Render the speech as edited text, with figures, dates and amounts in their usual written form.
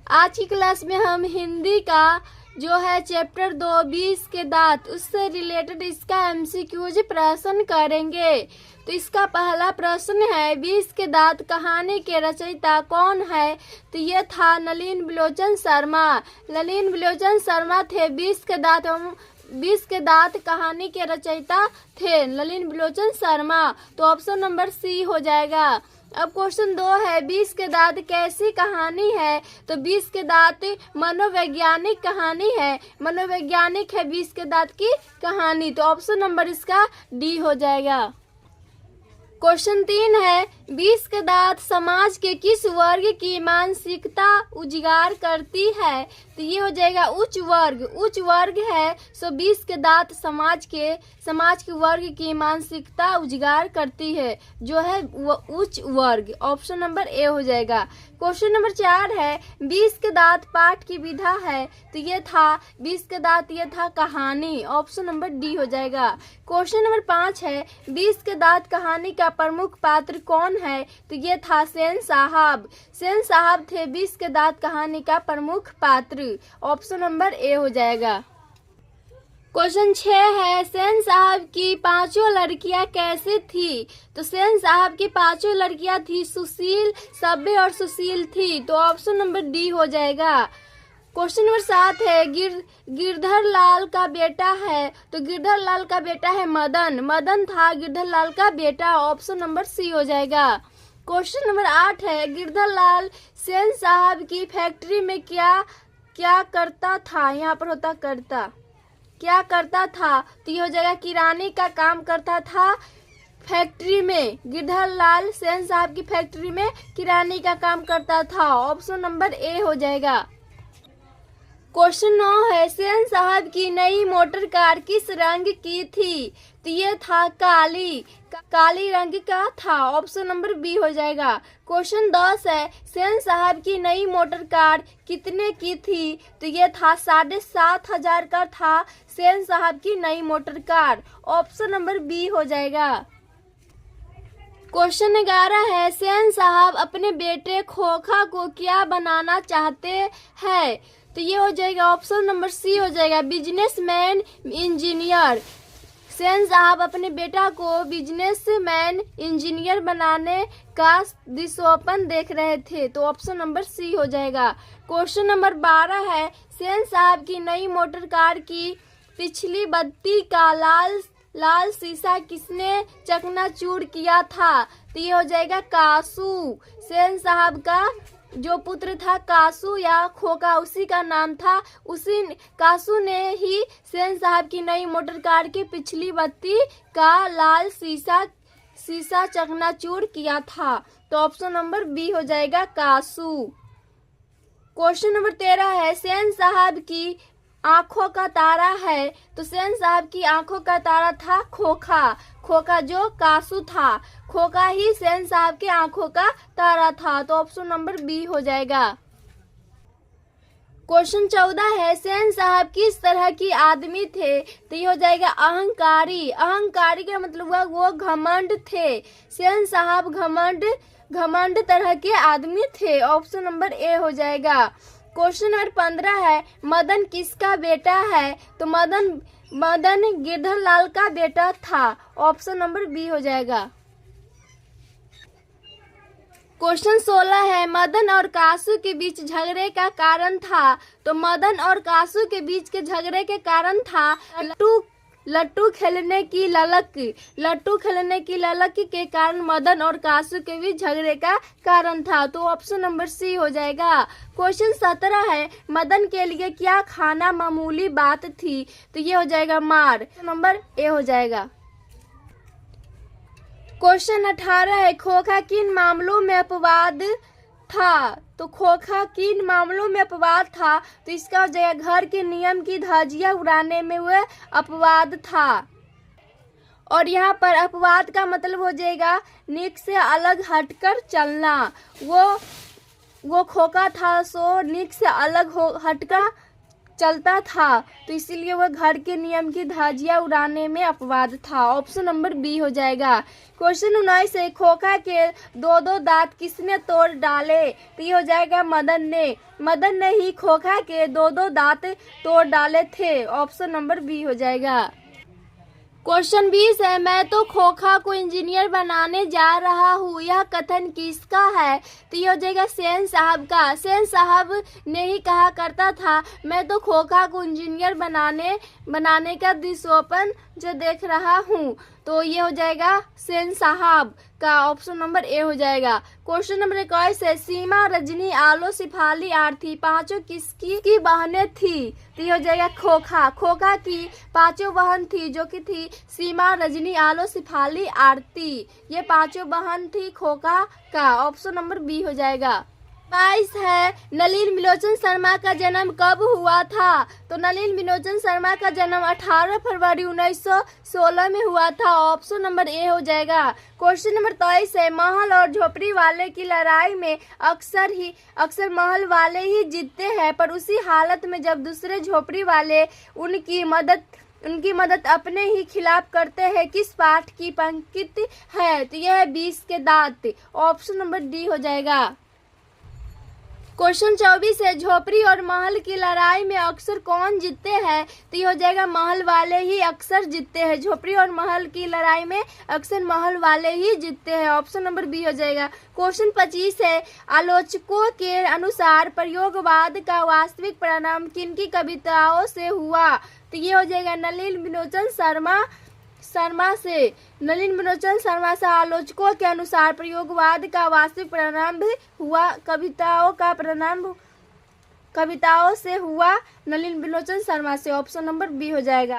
आज की क्लास में हम हिंदी का जो है चैप्टर 2 20 के दांत उससे रिलेटेड इसका एमसीक्यूज प्रश्न करेंगे। तो इसका पहला प्रश्न है 20 के दांत कहानी के रचयिता कौन है? तो ये था नलिन बिलोचन शर्मा। नलिन बिलोचन शर्मा थे 20 के दांत कहानी के रचयिता थे नलिन बिलोचन शर्मा। तो ऑप्शन नंबर सी हो जाएगा। अब क्वेश्चन 2 है 20 के दांत कैसी कहानी है? तो 20 के दांत मनोवैज्ञानिक कहानी है। मनोवैज्ञानिक है 20 के दांत की कहानी। तो ऑप्शन नंबर इसका डी हो जाएगा। क्वेश्चन 3 है 20 के दांत समाज के किस वर्ग की मानसिकता उजागर करती है? तो ये हो जाएगा उच्च वर्ग। उच्च वर्ग है सो 20 के दांत समाज के वर्ग की मानसिकता उजागर करती है जो है वो उच्च वर्ग। ऑप्शन नंबर ए हो जाएगा। क्वेश्चन नंबर 4 है 20 के दांत पाठ की विधा है। तो ये था 20 के दांत ये था कहानी। ऑप्शन नंबर डी हो जाएगा। क्वेश्चन नंबर 5 है 20 के दांत कहानी का प्रमुख पात्र कौन है? तो ये था सेन साहब। सेन साहब थे 20 के दांत कहानी का प्रमुख पात्र। ऑप्शन नंबर ए हो जाएगा। क्वेश्चन 6 है सेन साहब की 5 लड़कियां कैसी थी? तो सेन साहब की 5 लड़कियां थी सुशील, सभ्य और सुशील थी। तो ऑप्शन नंबर डी हो जाएगा। क्वेश्चन नंबर 7 है गिरधर लाल का बेटा है। तो गिरधर लाल का बेटा है मदन। मदन था गिरधर लाल का बेटा। ऑप्शन नंबर सी हो जाएगा। क्वेश्चन नंबर 8 है गिरधर लाल सेन साहब की फैक्ट्री में क्या करता था? यहाँ पर होता करता, क्या करता था? तो ये हो जाएगा किराने का काम करता था फैक्ट्री में। गिरधर लाल सेन साहब की फैक्ट्री में किराने का काम करता था। ऑप्शन नंबर ए हो जाएगा। क्वेश्चन 9 है सेन साहब की नई मोटर कार किस रंग की थी? तो ये था काली रंग का था। ऑप्शन नंबर बी हो जाएगा। क्वेश्चन 10 है सेन साहब की नई मोटर कार कितने की थी? तो ये था 7,500 का था सेन साहब की नई motor car. Option number B हो जाएगा। क्वेश्चन 11 है सेन साहब अपने बेटे खोखा को क्या बनाना चाहते हैं? तो ये हो जाएगा ऑप्शन नंबर सी हो जाएगा बिजनेसमैन इंजीनियर। सेन साहब अपने बेटा को बिजनेसमैन इंजीनियर बनाने का दिशोपन देख रहे थे। तो ऑप्शन नंबर सी हो जाएगा। क्वेश्चन नंबर 12 है सेन साहब की नई मोटर कार की पिछली बत्ती का लाल शीशा किसने चकनाचूर किया था? तो ये हो जाएगा कासू। सेन साहब का जो पुत्र था कासू या खोका उसी का नाम था। उसी कासू ने ही सेन साहब की नई मोटर कार की पिछली बत्ती का लाल शीशा चकनाचूर किया था। तो ऑप्शन नंबर बी हो जाएगा कासू। क्वेश्चन नंबर 13 है सेन साहब की आंखों का तारा है। तो सेन साहब की आंखों का तारा था खोखा जो कासू था। खोखा ही सेन साहब की आंखों का तारा था। तो ऑप्शन नंबर बी हो जाएगा। क्वेश्चन 14 है सेन साहब किस तरह की आदमी थे? तो ये हो जाएगा अहंकारी। अहंकारी का मतलब हुआ वो घमंड थे। सेन साहब घमंड तरह के आदमी थे। ऑप्शन नंबर ए हो जाएगा। क्वेश्चन नंबर 15 है मदन किसका बेटा है? तो मदन गिरधर लाल का बेटा था। ऑप्शन नंबर बी हो जाएगा। क्वेश्चन 16 है मदन और कासू के बीच झगड़े का कारण था। तो मदन और कासू के बीच के झगड़े के कारण था लट्टू खेलने की ललक के कारण मदन और कासू के बीच झगड़े का कारण था। तो ऑप्शन नंबर सी हो जाएगा। क्वेश्चन 17 है मदन के लिए क्या खाना मामूली बात थी? तो ये हो जाएगा मार। नंबर ए हो जाएगा। क्वेश्चन 18 है खोखा किन मामलों में अपवाद था? तो खोखा किन मामलों में अपवाद था? तो इसका हो जाएगा घर के नियम की धज्जियां उड़ाने में वह अपवाद था। और यहाँ पर अपवाद का मतलब हो जाएगा निक से अलग हटकर चलना। वो खोखा था सो निक से अलग हटकर चलता था, तो इसीलिए वह घर के नियम की धज्जियां उड़ाने में अपवाद था। ऑप्शन नंबर बी हो जाएगा। क्वेश्चन 19 है, खोखा के दो दो दांत किसने तोड़ डाले? तो ये हो जाएगा मदन ने। मदन ने ही खोखा के दो दो दांत तोड़ डाले थे। ऑप्शन नंबर बी हो जाएगा। क्वेश्चन 20 है, मैं तो खोखा को इंजीनियर बनाने जा रहा हूँ, यह कथन किसका है? तो ये हो जाएगा सेन साहब का। सेन साहब ने ही कहा करता था, मैं तो खोखा को इंजीनियर बनाने का दिशोपन जो देख रहा हूँ। तो ये हो जाएगा सेन साहब का। ऑप्शन नंबर ए हो जाएगा। क्वेश्चन नंबर 21 है, सीमा, रजनी, आलो, सिफाली, आरती पांचों किसकी बहनें थी? तो ये हो जाएगा खोखा। खोखा की पांचों बहन थी, जो कि थी सीमा, रजनी, आलो, सिफाली, आरती। ये पांचों बहन थी खोखा का। ऑप्शन नंबर बी हो जाएगा। 22 है, नलिन बिलोचन शर्मा का जन्म कब हुआ था? तो नलिन बिलोचन शर्मा का जन्म 18 फरवरी 1916 में हुआ था। ऑप्शन नंबर ए हो जाएगा। क्वेश्चन नंबर 23 है, महल और झोपड़ी वाले की लड़ाई में अक्सर महल वाले ही जीतते हैं, पर उसी हालत में जब दूसरे झोपड़ी वाले उनकी मदद अपने ही खिलाफ करते हैं। किस पाठ की पंक्ति है? तो यह है 20 के दांत। ऑप्शन नंबर डी हो जाएगा। क्वेश्चन 24 है, झोपड़ी और महल की लड़ाई में अक्सर कौन जीतते हैं? तो ये हो जाएगा महल वाले ही अक्सर जीतते हैं। झोपड़ी और महल की लड़ाई में अक्सर महल वाले ही जीतते हैं। ऑप्शन नंबर बी हो जाएगा। क्वेश्चन 25 है, आलोचकों के अनुसार प्रयोगवाद का वास्तविक परिणाम किनकी कविताओं से हुआ? तो ये हो जाएगा नलिन बिलोचन शर्मा से। नलिन बिलोचन शर्मा से आलोचकों के अनुसार प्रयोगवाद का वास्तविक परिणाम भी हुआ, कविताओं से हुआ नलिन बिलोचन शर्मा से। ऑप्शन नंबर बी हो जाएगा।